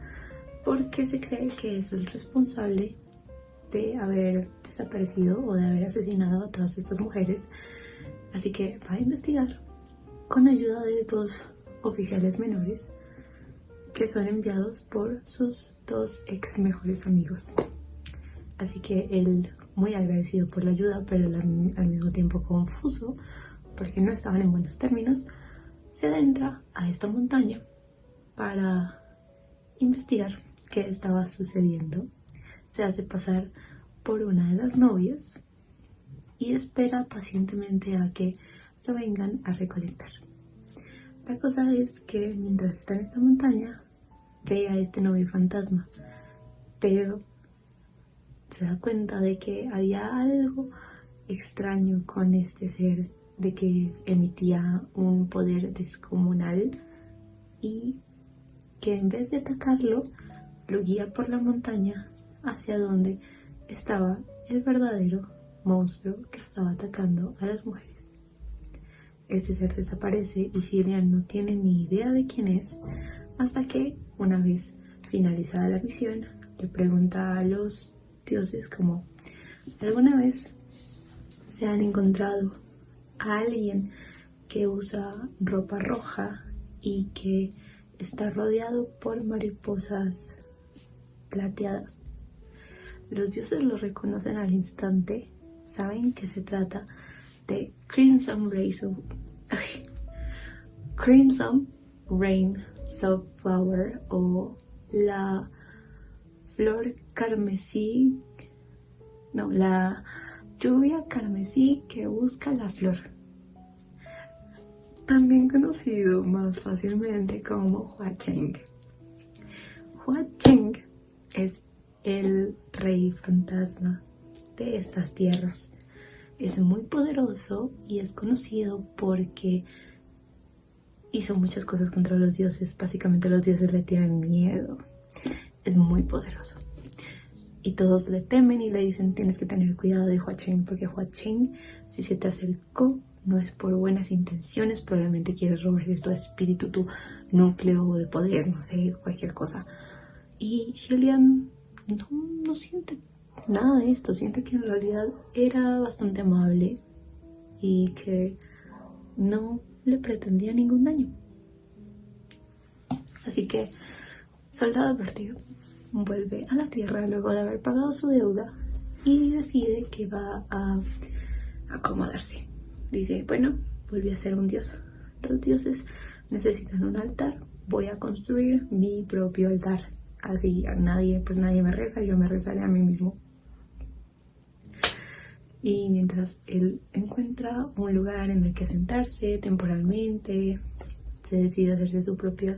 porque se cree que es el responsable de haber desaparecido o de haber asesinado a todas estas mujeres. Así que va a investigar con ayuda de 2 oficiales menores que son enviados por sus 2 ex mejores amigos. Así que él, muy agradecido por la ayuda, pero al mismo tiempo confuso porque no estaban en buenos términos, se adentra a esta montaña para investigar qué estaba sucediendo. Se hace pasar por una de las novias y espera pacientemente a que lo vengan a recolectar. La cosa es que mientras está en esta montaña ve a este novio fantasma, pero se da cuenta de que había algo extraño con este ser, de que emitía un poder descomunal y que en vez de atacarlo lo guía por la montaña hacia donde estaba el verdadero monstruo que estaba atacando a las mujeres. Este ser desaparece y Shelian no tiene ni idea de quién es hasta que, una vez finalizada la misión, le pregunta a los dioses como ¿alguna vez se han encontrado a alguien que usa ropa roja y que está rodeado por mariposas plateadas? Los dioses lo reconocen al instante, saben que se trata de Crimson Rain Sunflower o la flor carmesí, la lluvia carmesí que busca la flor, también conocido más fácilmente como Hua Cheng. Hua Cheng es el rey fantasma de estas tierras. Es muy poderoso y es conocido porque hizo muchas cosas contra los dioses. Básicamente los dioses le tienen miedo. Es muy poderoso. Y todos le temen y le dicen tienes que tener cuidado de Hua Cheng, porque Hua Cheng, si se te acercó, no es por buenas intenciones, probablemente quiere robarse tu espíritu, tu núcleo de poder, no sé, cualquier cosa. Y Shelian no siente nada de esto, siente que en realidad era bastante amable y que no le pretendía ningún daño. Así que, soldado advertido, vuelve a la tierra luego de haber pagado su deuda y decide que va a acomodarse. Dice, bueno, volví a ser un dios. Los dioses necesitan un altar, voy a construir mi propio altar. Así nadie me reza, yo me rezaré a mí mismo. Y mientras él encuentra un lugar en el que sentarse temporalmente, se decide hacerse su propio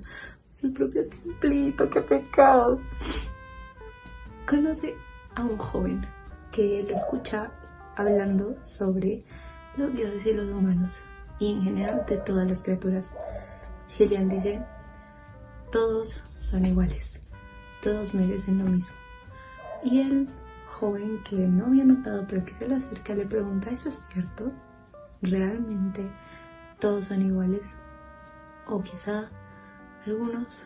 templito. ¡Qué pecado! Conoce a un joven que lo escucha hablando sobre los dioses y los humanos y en general de todas las criaturas. Shelian dice, todos son iguales, todos merecen lo mismo. Y el joven, que no había notado pero que se le acerca, le pregunta, ¿eso es cierto? ¿Realmente todos son iguales? O quizá algunos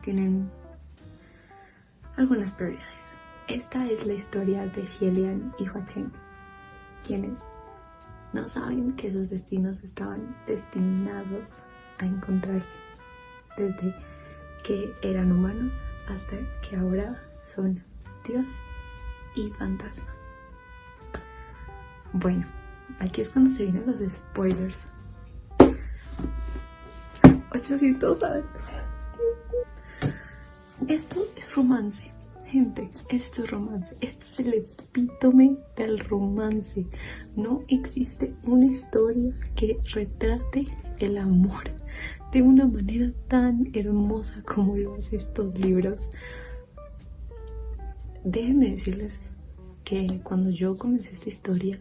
tienen algunas prioridades. Esta es la historia de Shelian y Hua Cheng, quienes no saben que sus destinos estaban destinados a encontrarse desde que eran humanos hasta que ahora son Dios y fantasma. Bueno, aquí es cuando se vienen los spoilers. 800 años. Esto es romance, gente. Esto es romance. Esto es el epítome del romance. No existe una historia que retrate el amor de una manera tan hermosa como lo hacen estos libros. Déjenme decirles que cuando yo comencé esta historia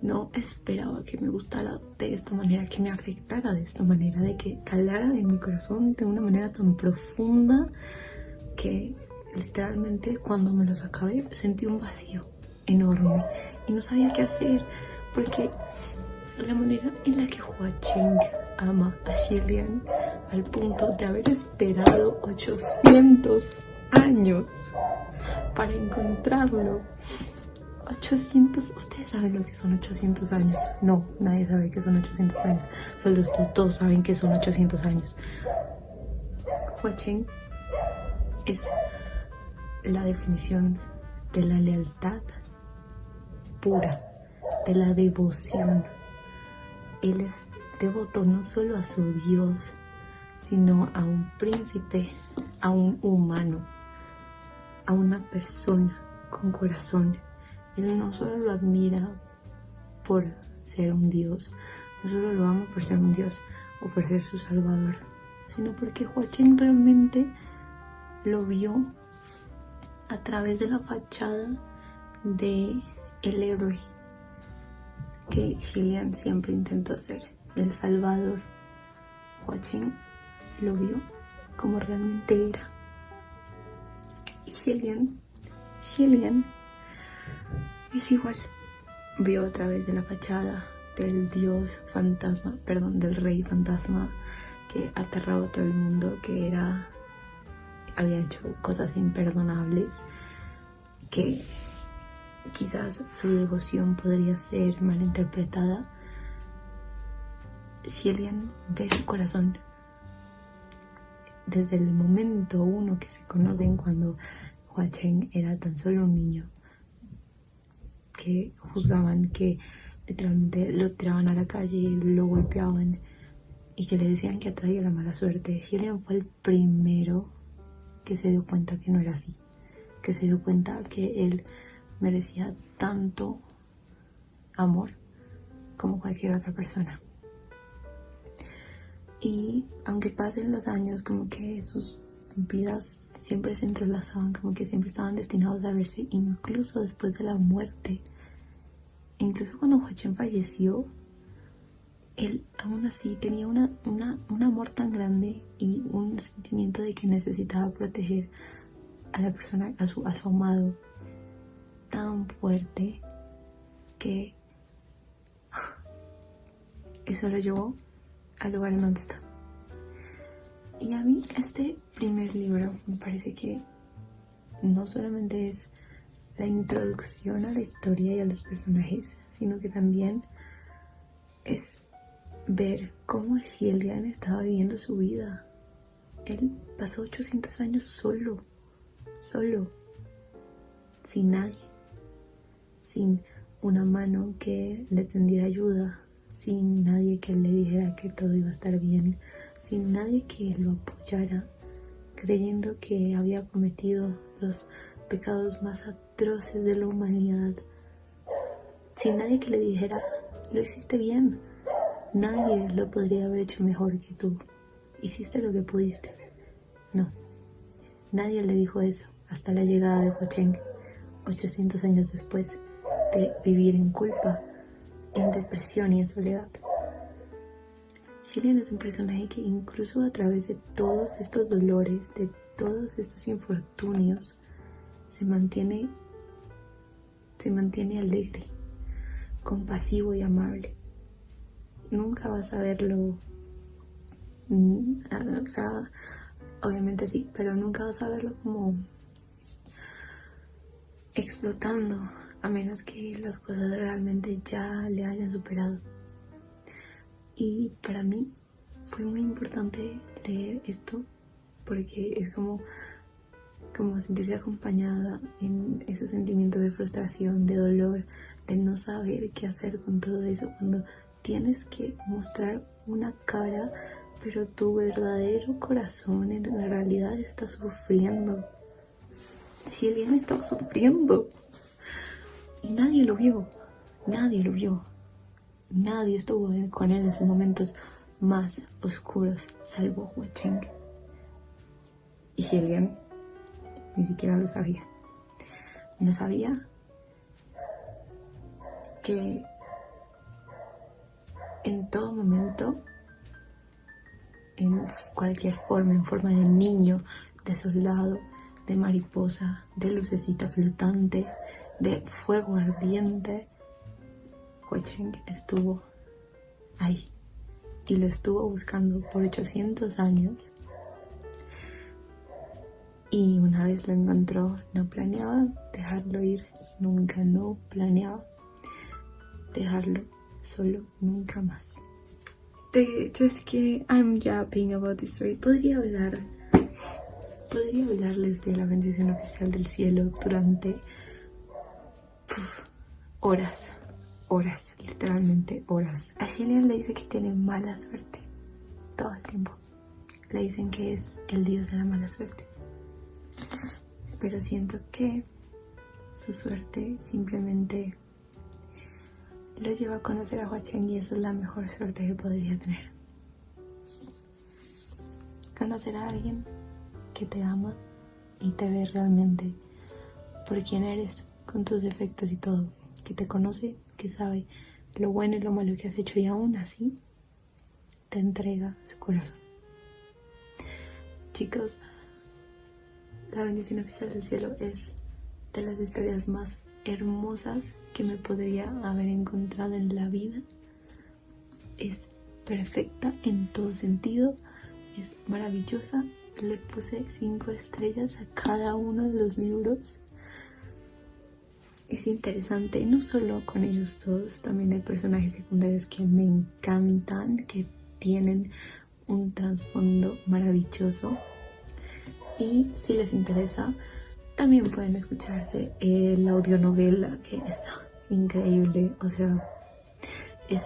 no esperaba que me gustara de esta manera, que me afectara de esta manera, de que calara en mi corazón de una manera tan profunda que literalmente cuando me los acabé sentí un vacío enorme y no sabía qué hacer, porque la manera en la que Hua Cheng ama a Xilian al punto de haber esperado 800 años para encontrarlo. 800, ustedes saben lo que son 800 años. No, nadie sabe que son 800 años. Solo ustedes todos saben que son 800 años. Hua Cheng es la definición de la lealtad pura, de la devoción. Él es devoto no solo a su Dios, sino a un príncipe, a un humano, a una persona con corazón. Él no solo lo admira por ser un Dios, no solo lo ama por ser un Dios o por ser su salvador, sino porque Hua Cheng realmente lo vio a través de la fachada de el héroe que Xilian siempre intentó ser, el salvador. Hua Cheng lo vio como realmente era. Y Xilian es igual. Vio a través de la fachada del dios fantasma, perdón, del rey fantasma que aterraba a todo el mundo, que había hecho cosas imperdonables, que quizás su devoción podría ser malinterpretada. Xilian ve su corazón. Desde el momento uno que se conocen, cuando Hua Cheng era tan solo un niño, que juzgaban, que literalmente lo tiraban a la calle, lo golpeaban y que le decían que atraía la mala suerte. Xilian fue el primero que se dio cuenta que no era así, que se dio cuenta que él merecía tanto amor como cualquier otra persona. Y aunque pasen los años, como que sus vidas siempre se entrelazaban, como que siempre estaban destinados a verse, incluso después de la muerte. Incluso cuando Hua Cheng falleció, él aún así tenía un amor tan grande y un sentimiento de que necesitaba proteger a la persona, a su amado, tan fuerte, que eso lo llevó al lugar en donde está. Y a mí este primer libro me parece que no solamente es la introducción a la historia y a los personajes, sino que también es ver cómo Xilian estaba viviendo su vida. Él pasó 800 años solo, sin nadie, sin una mano que le tendiera ayuda, sin nadie que le dijera que todo iba a estar bien, sin nadie que lo apoyara, creyendo que había cometido los pecados más atroces de la humanidad, sin nadie que le dijera, lo hiciste bien, nadie lo podría haber hecho mejor que tú, hiciste lo que pudiste. No, nadie le dijo eso hasta la llegada de Hua Cheng, 800 años después de vivir en culpa, en depresión y en soledad. Xilian es un personaje que incluso a través de todos estos dolores, de todos estos infortunios, se mantiene alegre, compasivo y amable. Nunca vas a verlo, o sea, obviamente sí, pero nunca vas a verlo como explotando a menos que las cosas realmente ya le hayan superado. Y para mí fue muy importante leer esto porque es como sentirse acompañada en esos sentimientos de frustración, de dolor, de no saber qué hacer con todo eso cuando tienes que mostrar una cara, pero tu verdadero corazón en la realidad está sufriendo. Si alguien estaba sufriendo y nadie lo vio, nadie estuvo con él en sus momentos más oscuros, salvo Hua Cheng. Y si alguien ni siquiera lo sabía. No sabía que en todo momento, en cualquier forma, en forma de niño, de soldado, de mariposa, de lucecita flotante, de fuego ardiente, Hua Cheng estuvo ahí y lo estuvo buscando por 800 años. Y una vez lo encontró, no planeaba dejarlo ir, nunca, no planeaba dejarlo solo, nunca más. De hecho es que I'm yapping about this story. Podría hablarles de la bendición oficial del cielo durante horas, literalmente horas. A Shilian le dice que tiene mala suerte todo el tiempo. Le dicen que es el dios de la mala suerte. Pero siento que su suerte simplemente lo lleva a conocer a Hua Cheng y esa es la mejor suerte que podría tener. Conocer a alguien que te ama y te ve realmente por quien eres, con tus defectos y todo. Que te conoce, que sabe lo bueno y lo malo que has hecho y aún así te entrega su corazón. Chicos, la bendición oficial del cielo es de las historias más hermosas que me podría haber encontrado en la vida. Es perfecta en todo sentido, es maravillosa. Le puse 5 estrellas a cada uno de los libros. Es interesante, no solo con ellos todos, también hay personajes secundarios que me encantan, que tienen un trasfondo maravilloso. Y si les interesa, también pueden escucharse la audionovela, que está increíble. O sea, es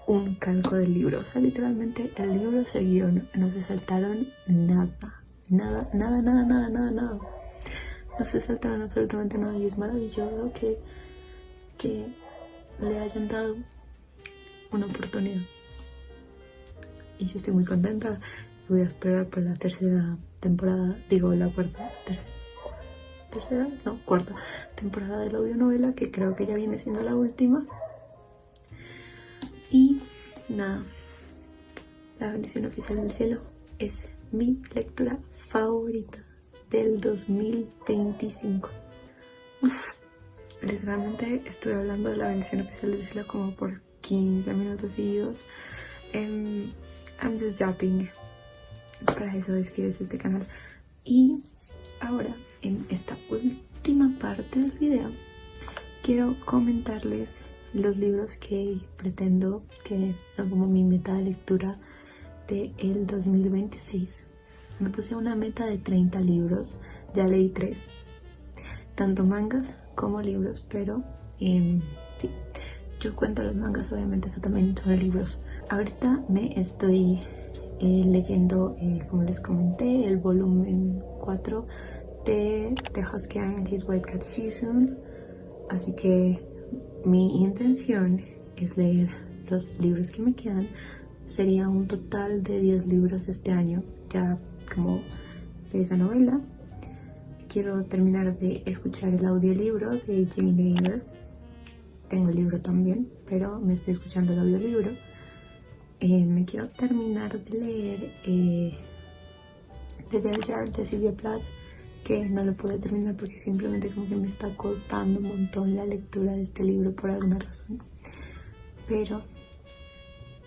un calco del libro. O sea, literalmente el libro se guió, no se saltaron nada. No se saltaron absolutamente nada. Y es maravilloso que le hayan dado una oportunidad. Y yo estoy muy contenta. Voy a esperar por la tercera temporada, cuarta temporada de la audionovela, que creo que ya viene siendo la última. Y nada, la bendición oficial del cielo es mi lectura favorita del 2025. Literalmente estoy hablando de la bendición oficial del cielo como por 15 minutos seguidos. I'm just yapping. Para eso es que es este canal. Y ahora, en esta última parte del video, quiero comentarles los libros que pretendo, que son como mi meta de lectura del 2026. Me puse una meta de 30 libros, ya leí 3, tanto mangas como libros, pero sí, yo cuento los mangas, obviamente eso también son libros. Ahorita me estoy leyendo, como les comenté, el volumen 4 de The Husky and His White Cat Season. Así que mi intención es leer los libros que me quedan. Sería un total de 10 libros este año, ya como de esa novela. Quiero terminar de escuchar el audiolibro de Jane Eyre. Tengo el libro también, pero me estoy escuchando el audiolibro. Me quiero terminar de leer The Bell Jar de Sylvia Plath, que no lo pude terminar porque simplemente como que me está costando un montón la lectura de este libro por alguna razón. Pero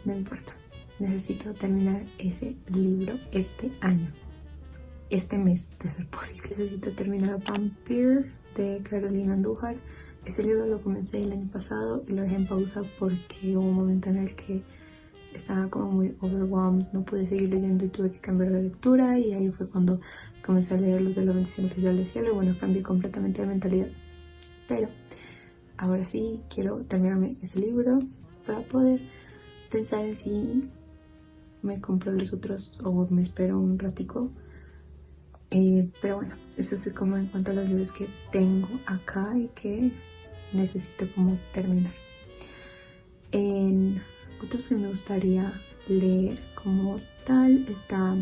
no importa, necesito terminar ese libro este año, este mes de ser posible. Necesito terminar Vampire de Carolina Andújar. Ese libro lo comencé el año pasado y lo dejé en pausa porque hubo un momento en el que estaba como muy overwhelmed, no pude seguir leyendo y tuve que cambiar de lectura, y ahí fue cuando comencé a leer Los de la Bendición Oficial del Cielo y bueno, cambié completamente de mentalidad. Pero ahora sí quiero terminarme ese libro para poder pensar en si me compro los otros o me espero un ratico. Pero bueno, eso es como en cuanto a los libros que tengo acá y que necesito como terminar. En otros que me gustaría leer como tal está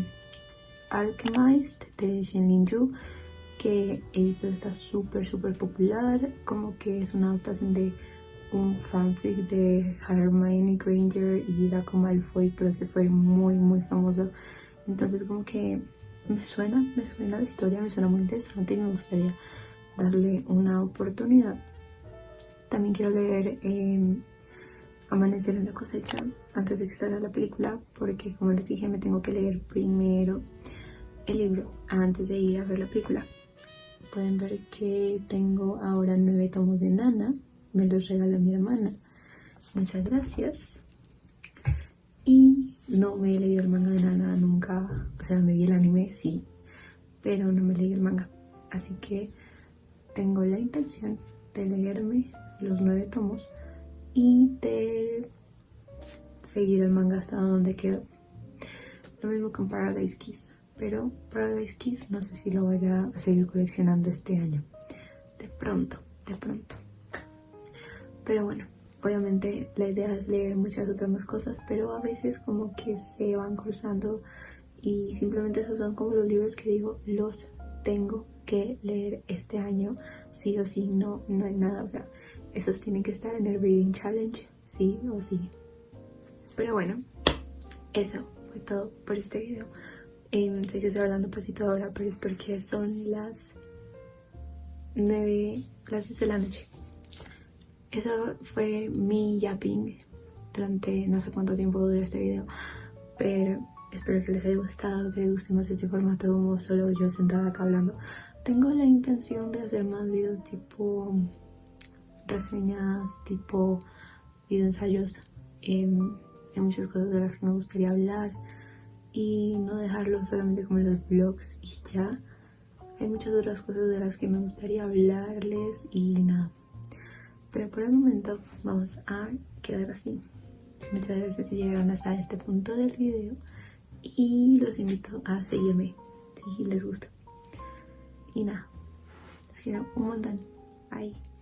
Alchemist de Shenlin Yu, que he visto que está súper popular, como que es una adaptación de un fanfic de Hermione Granger y Draco Malfoy, pero que fue muy famoso. Entonces como que me suena la historia, me suena muy interesante y me gustaría darle una oportunidad. También quiero leer Amanecer en la cosecha antes de que salga la película, porque como les dije me tengo que leer primero el libro antes de ir a ver la película. Pueden ver que tengo ahora 9 tomos de Nana, me los regaló mi hermana, muchas gracias. Y no me he leído el manga de Nana nunca, o sea, me vi el anime, sí, pero no me leí el manga. Así que tengo la intención de leerme los 9 tomos y de seguir el manga hasta donde quedó. Lo mismo con Paradise Kiss, pero Paradise Kiss no sé si lo vaya a seguir coleccionando este año. De pronto. Pero bueno, obviamente la idea es leer muchas otras más cosas, pero a veces como que se van cruzando y simplemente esos son como los libros que digo, los tengo que leer este año, sí o sí, no hay nada, o sea, esos tienen que estar en el Reading Challenge, sí o sí. Pero bueno, eso fue todo por este video. Sé que estoy hablando pasito ahora, pero es porque son las 9, las 10 de la noche. Eso fue mi yapping durante no sé cuánto tiempo dura este video, pero espero que les haya gustado, que les guste más este formato como solo yo sentada acá hablando. Tengo la intención de hacer más videos tipo reseñas, tipo video ensayos. Hay muchas cosas de las que me gustaría hablar y no dejarlo solamente como los vlogs y ya. Hay muchas otras cosas de las que me gustaría hablarles y nada. Pero por el momento vamos a quedar así. Muchas gracias si llegaron hasta este punto del video y los invito a seguirme si les gusta. Y nada, les quiero un montón. Bye.